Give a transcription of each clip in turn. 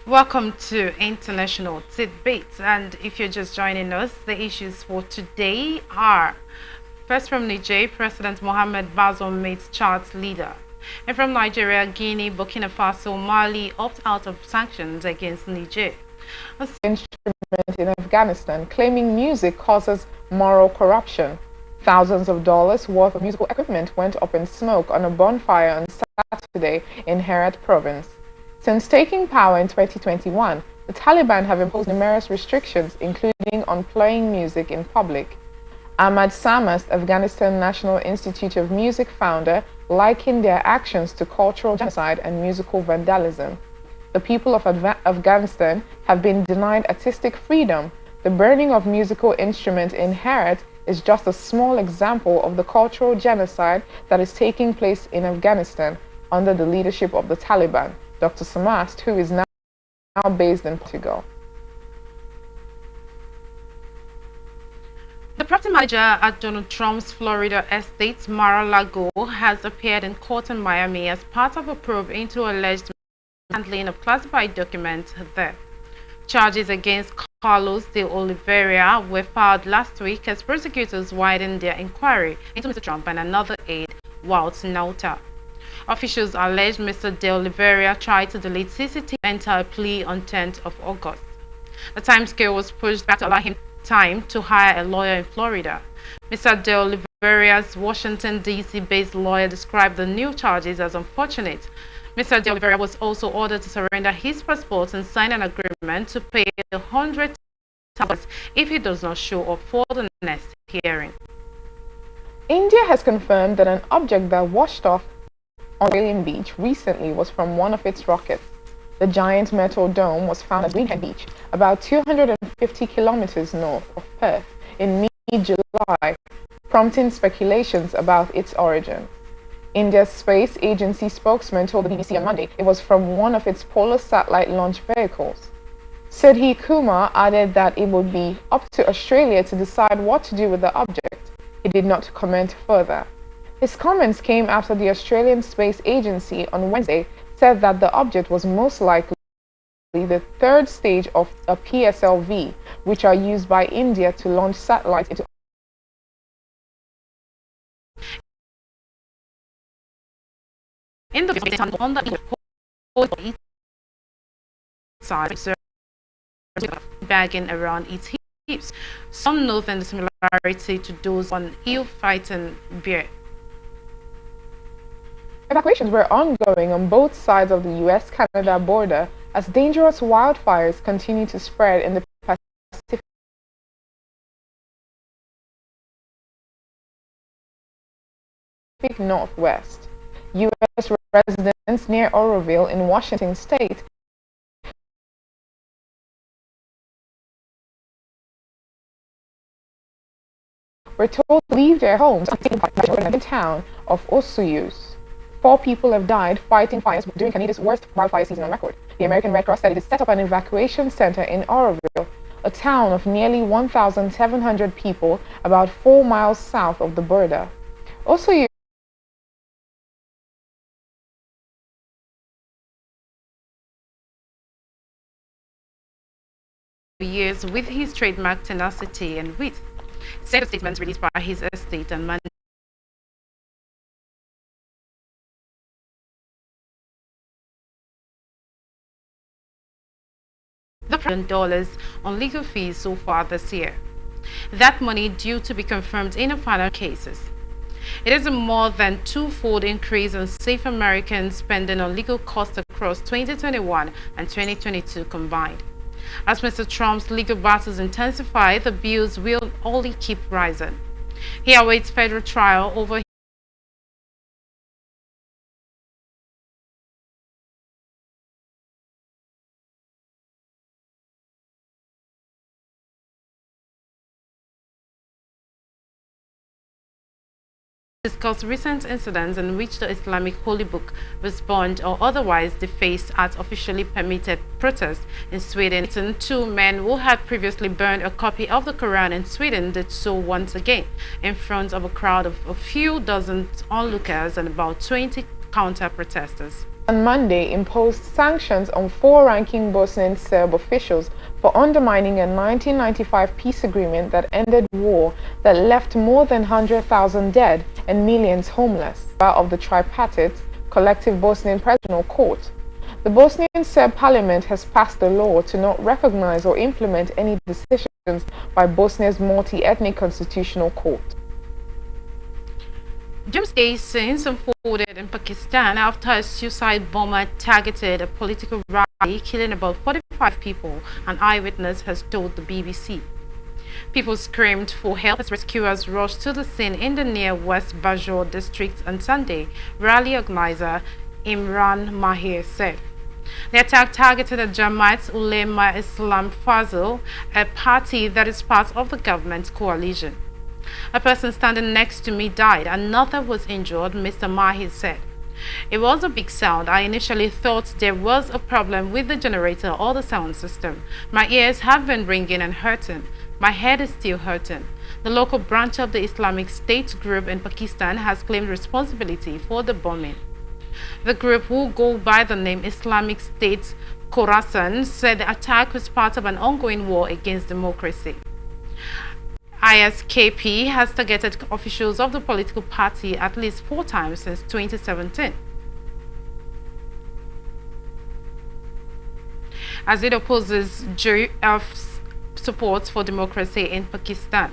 Welcome to International Tit Bits, and if you're just joining us, the issues for today are: first, from Niger, President Mohamed Bazoum meets Chad's leader, and from Nigeria, Guinea, Burkina Faso, Mali opt out of sanctions against Niger. Instrument in Afghanistan claiming music causes moral corruption. Thousands of dollars worth of musical equipment went up in smoke on a bonfire on Saturday in Herat province. Since taking power in 2021, the Taliban have imposed numerous restrictions, including on playing music in public. Ahmad Samast, Afghanistan National Institute of Music founder, likened their actions to cultural genocide and musical vandalism. The people of Afghanistan have been denied artistic freedom. The burning of musical instruments in Herat is just a small example of the cultural genocide that is taking place in Afghanistan under the leadership of the Taliban. Dr. Samast, who is now based in Portugal. The property manager at Donald Trump's Florida estate, Mar-a-Lago, has appeared in court in Miami as part of a probe into alleged handling of classified documents there. Charges against Carlos de Oliveira were filed last week as prosecutors widened their inquiry into Mr. Trump and another aide, Walt Nauta. Officials allege Mr. De Oliveira tried to delete CCTV and enter a plea on 10th of August. The timescale was pushed back to allow him time to hire a lawyer in Florida. Mr. De Oliveira's Washington, D.C.-based lawyer described the new charges as unfortunate. Mr. De Oliveira was also ordered to surrender his passport and sign an agreement to pay $100,000 if he does not show up for the next hearing. India has confirmed that an object that washed off on Australian beach recently was from one of its rockets. The giant metal dome was found at Greenhead Beach, about 250 kilometers north of Perth, in mid-July, prompting speculations about its origin. India's space agency spokesman told the BBC on Monday it was from one of its polar satellite launch vehicles. Sudhi Kumar added that it would be up to Australia to decide what to do with the object. He did not comment further. His comments came after the Australian Space Agency on Wednesday said that the object was most likely the third stage of a PSLV, which are used by India to launch satellites into In the on the side, bagging around its hips. Some note the similarity to those on eel-fighting bear. Evacuations were ongoing on both sides of the US-Canada border as dangerous wildfires continue to spread in the Pacific Northwest. US residents near Oroville in Washington state were told to leave their homes in the town of Osuyus. 4 people have died fighting fires during Canada's worst wildfire season on record. The American Red Cross said it has set up an evacuation center in Oroville, a town of nearly 1,700 people about 4 miles south of the border. Osuyus years with his trademark tenacity and wit, said a statement released by his estate on Monday. The $1,000,000 on legal fees so far this year. That money due to be confirmed in the final cases. It is a more than twofold increase in Safe American spending on legal costs across 2021 and 2022 combined. As Mr. Trump's legal battles intensify, the bills will only keep rising. He awaits federal trial over discuss recent incidents in which the Islamic holy book was burned or otherwise defaced at officially permitted protests in Sweden. 2 men who had previously burned a copy of the Quran in Sweden did so once again in front of a crowd of a few dozen onlookers and about 20 counter-protesters. on Monday imposed sanctions on four ranking Bosnian Serb officials for undermining a 1995 peace agreement that ended war that left more than 100,000 dead and millions homeless. Of the tripartite collective Bosnian Presidential Court. The Bosnian Serb parliament has passed a law to not recognize or implement any decisions by Bosnia's multi-ethnic constitutional court. Doomsday scenes unfolded in Pakistan after a suicide bomber targeted a political rally, killing about 45 people, an eyewitness has told the BBC. People screamed for help as rescuers rushed to the scene in the near West Bajor district on Sunday, rally organizer Imran Mahir said. The attack targeted a Jamaat Ulema Islam Fazil, a party that is part of the government coalition. A person standing next to me died, another was injured, Mr. Mahir said. It was a big sound. I initially thought there was a problem with the generator or the sound system. My ears have been ringing and hurting. My head is still hurting. The local branch of the Islamic State group in Pakistan has claimed responsibility for the bombing. The group, who go by the name Islamic State Khorasan, said the attack was part of an ongoing war against democracy. ISKP has targeted officials of the political party at least 4 times since 2017. As it opposes support for democracy in Pakistan.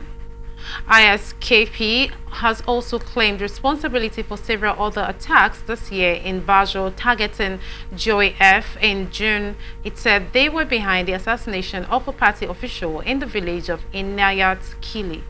ISKP has also claimed responsibility for several other attacks this year in Bajor targeting Joy F. In June, it said they were behind the assassination of a party official in the village of Inayat Kili.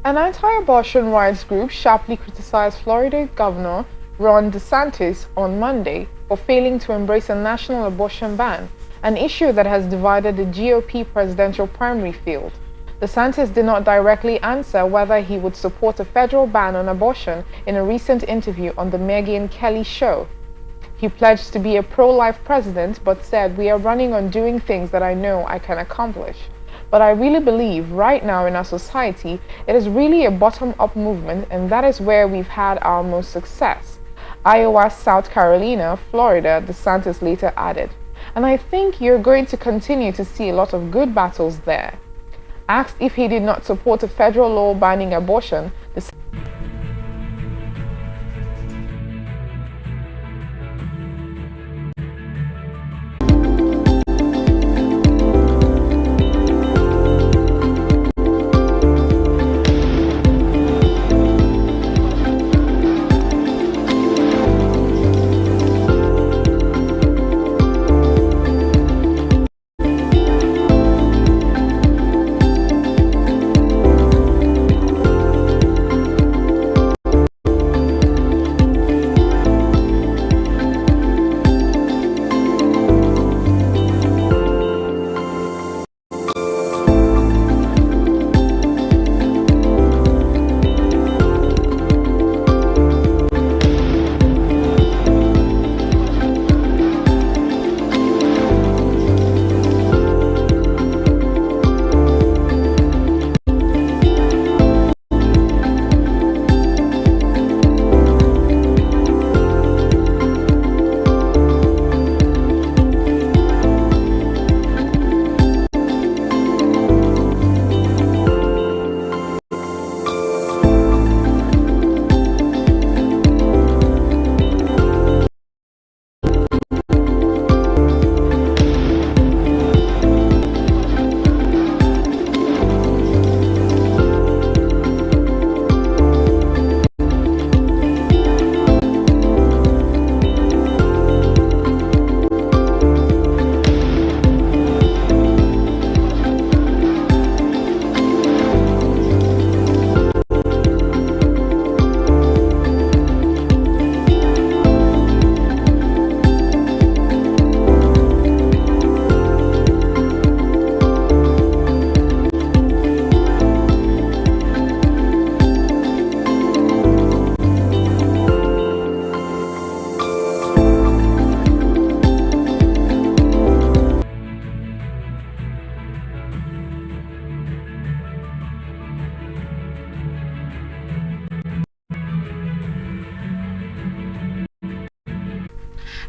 An anti-abortion rights group sharply criticized Florida Governor Ron DeSantis on Monday for failing to embrace a national abortion ban, an issue that has divided the GOP presidential primary field. DeSantis did not directly answer whether he would support a federal ban on abortion in a recent interview on the Megyn Kelly show. He pledged to be a pro-life president but said, "We are running on doing things that I know I can accomplish. But I really believe right now in our society, it is really a bottom-up movement, and that is where we've had our most success." Iowa, South Carolina, Florida, DeSantis later added. "And I think you're going to continue to see a lot of good battles there." Asked if he did not support a federal law banning abortion,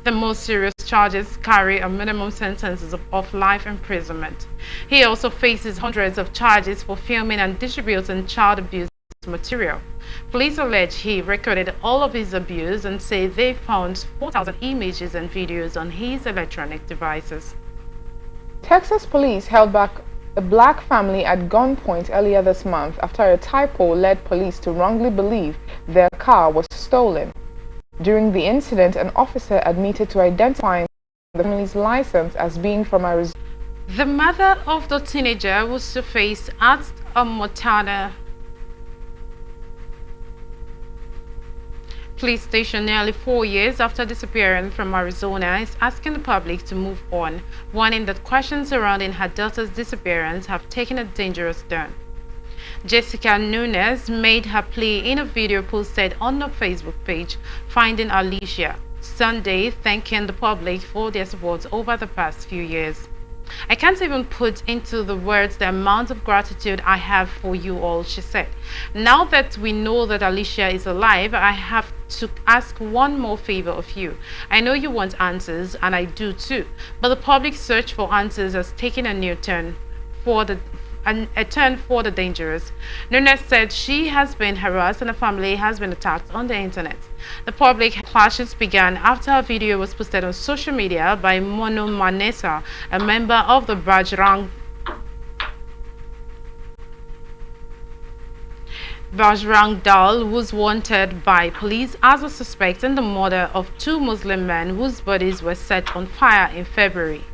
The most serious charges carry a minimum sentence of life imprisonment. He also faces hundreds of charges for filming and distributing child abuse material. Police allege he recorded all of his abuse and say they found 4,000 images and videos on his electronic devices. Texas police held back a black family at gunpoint earlier this month after a typo led police to wrongly believe their car was stolen. During the incident, an officer admitted to identifying the family's license as being from Arizona. The mother of the teenager was to face at a Montana police station nearly 4 years after disappearing from Arizona is asking the public to move on, warning that questions surrounding her daughter's disappearance have taken a dangerous turn. Jessica Nunes made her plea in a video posted on her Facebook page, Finding Alicia, Sunday, thanking the public for their support over the past few years. I can't even put into the words the amount of gratitude I have for you all, she said. Now that we know that Alicia is alive, I have to ask one more favor of you. I know you want answers, and I do too, but the public search for answers has taken a new turn for the dangerous. Nunes said she has been harassed and her family has been attacked on the internet. The public clashes began after a video was posted on social media by Mono Manesa, a member of the Bajrang Dal, was wanted by police as a suspect in the murder of two Muslim men whose bodies were set on fire in February.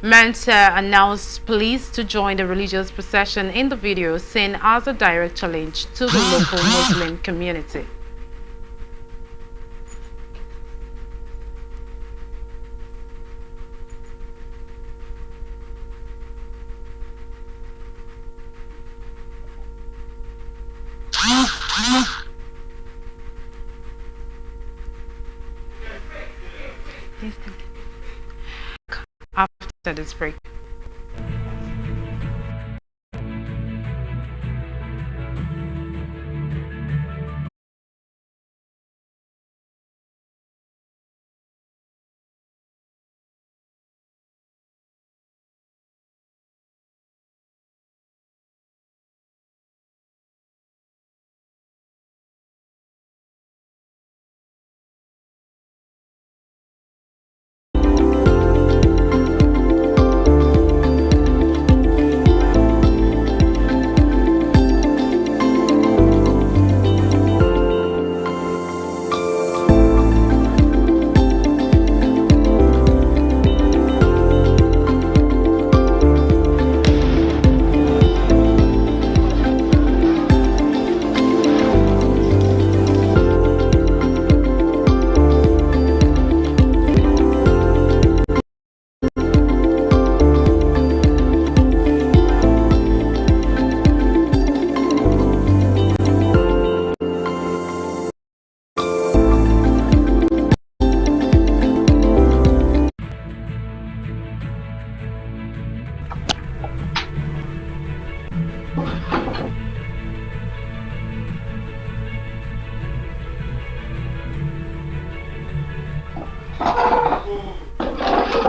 Mansour announced police to join the religious procession in the video, seen as a direct challenge to the local Muslim community. After this break.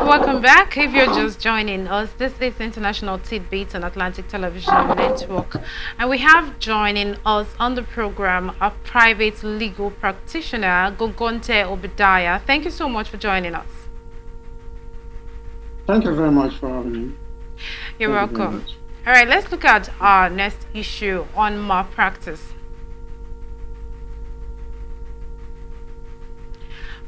Welcome back. If you're just joining us, this is International Tit Bits on Atlantic Television Network, and we have joining us on the program a private legal practitioner, Gogonte Obadiah. Thank you so much for joining us. Thank you very much for having me. You're welcome. All right, let's look at our next issue on malpractice.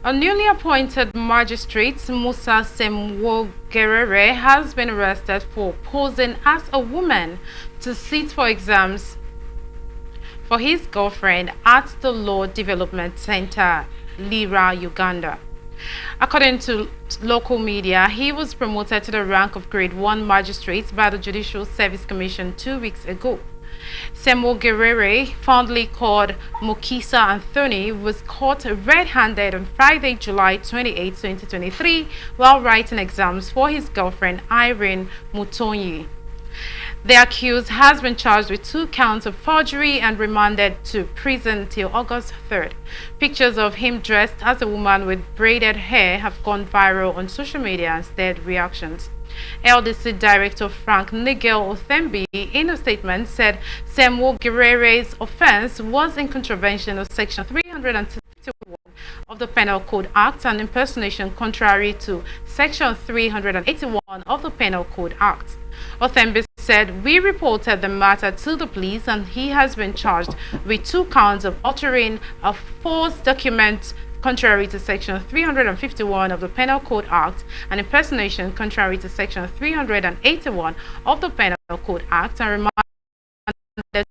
A newly appointed magistrate, Musa Semwogerere, has been arrested for posing as a woman to sit for exams for his girlfriend at the Law Development Center, Lira, Uganda. According to local media, he was promoted to the rank of Grade 1 magistrate by the Judicial Service Commission 2 weeks ago. Semwogerere, fondly called Mokisa Anthony, was caught red-handed on Friday, July 28, 2023, while writing exams for his girlfriend Irene Mutonyi. The accused has been charged with 2 counts of forgery and remanded to prison till August 3rd. Pictures of him dressed as a woman with braided hair have gone viral on social media and stirred reactions. LDC Director Frank Nigel Othembi, in a statement, said Semwogirere's offense was in contravention of Section 351 of the Penal Code Act and impersonation contrary to Section 381 of the Penal Code Act. Othembi said, "We reported the matter to the police and he has been charged with 2 counts of uttering a false document contrary to Section 351 of the Penal Code Act and impersonation contrary to Section 381 of the Penal Code Act, and remanded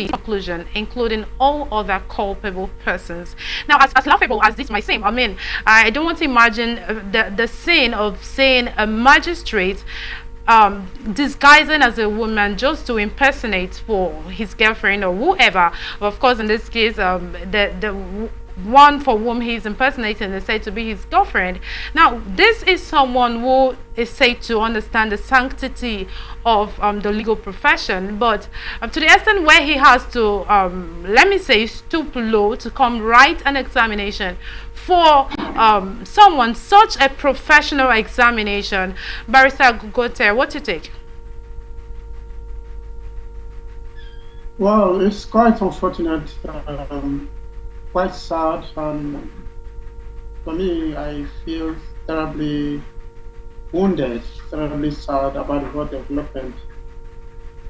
conclusion, including all other culpable persons." Now, as laughable as this might seem, I mean, I don't want to imagine the scene of seeing a magistrate disguising as a woman just to impersonate for his girlfriend or whoever. Of course, in this case, the one for whom he is impersonating is said to be his girlfriend. Now, this is someone who is said to understand the sanctity of the legal profession, but to the extent where he has to, let me say, stoop low to come write an examination for someone, such a professional examination. Barrister Gugote, what do you take? Well, it's quite unfortunate, quite sad, and for me, I feel terribly wounded, terribly sad about the whole development.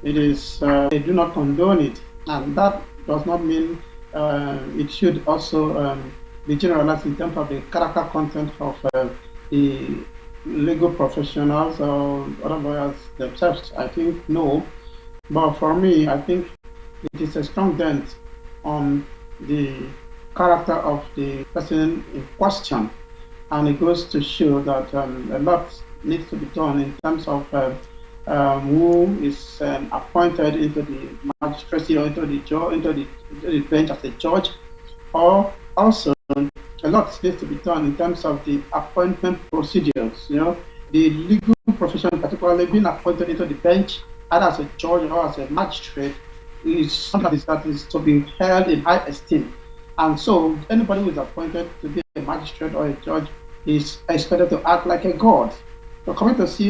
It is, they do not condone it, and that does not mean it should also be generalized in terms of the character content of the legal professionals or other lawyers themselves. I think no, but for me, I think it is a strong dent on the character of the person in question, and it goes to show that a lot needs to be done in terms of who is appointed into the magistracy or into the bench as a judge, or also a lot needs to be done in terms of the appointment procedures. You know, the legal profession, particularly being appointed into the bench either as a judge or as a magistrate, is something that is to be held in high esteem. And so anybody who is appointed to be a magistrate or a judge is expected to act like a god. So coming to see